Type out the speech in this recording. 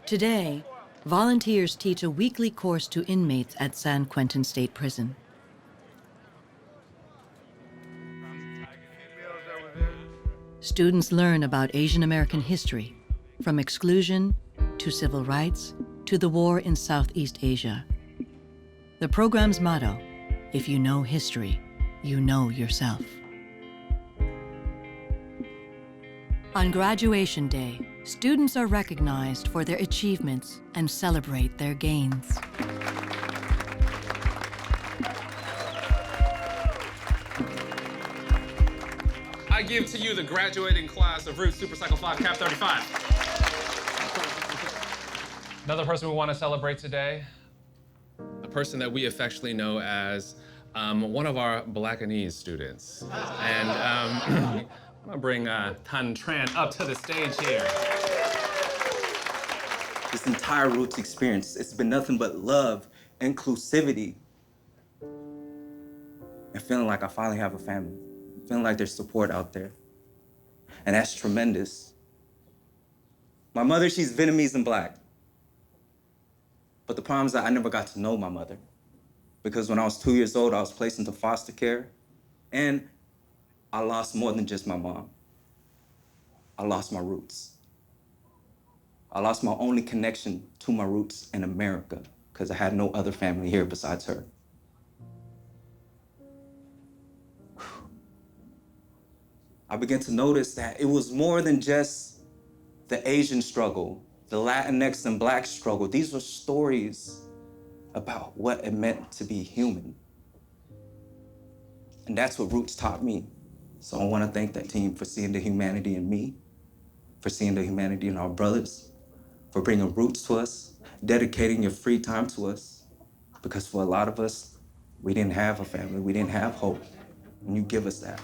Today, volunteers teach a weekly course to inmates at San Quentin State Prison. Students learn about Asian American history, from exclusion to civil rights to the war in Southeast Asia. The program's motto, if you know history, you know yourself. On graduation day, students are recognized for their achievements and celebrate their gains. I give to you the graduating class of Roots Supercycle 5 Cap 35. Another person we want to celebrate today, a person that we affectionately know as one of our Blackanese students. And I'm gonna bring Thanh Tran up to the stage here. This entire Roots experience, it's been nothing but love, inclusivity, and feeling like I finally have a family, feeling like there's support out there. And that's tremendous. My mother, she's Vietnamese and Black. But the problem is that I never got to know my mother, because when I was 2 years old, I was placed into foster care, and I lost more than just my mom. I lost my roots. I lost my only connection to my roots in America, because I had no other family here besides her. I began to notice that it was more than just the Asian struggle, the Latinx and Black struggle. These were stories about what it meant to be human. And that's what Roots taught me. So I want to thank that team for seeing the humanity in me, for seeing the humanity in our brothers, for bringing Roots to us, dedicating your free time to us. Because for a lot of us, we didn't have a family, we didn't have hope, and you give us that.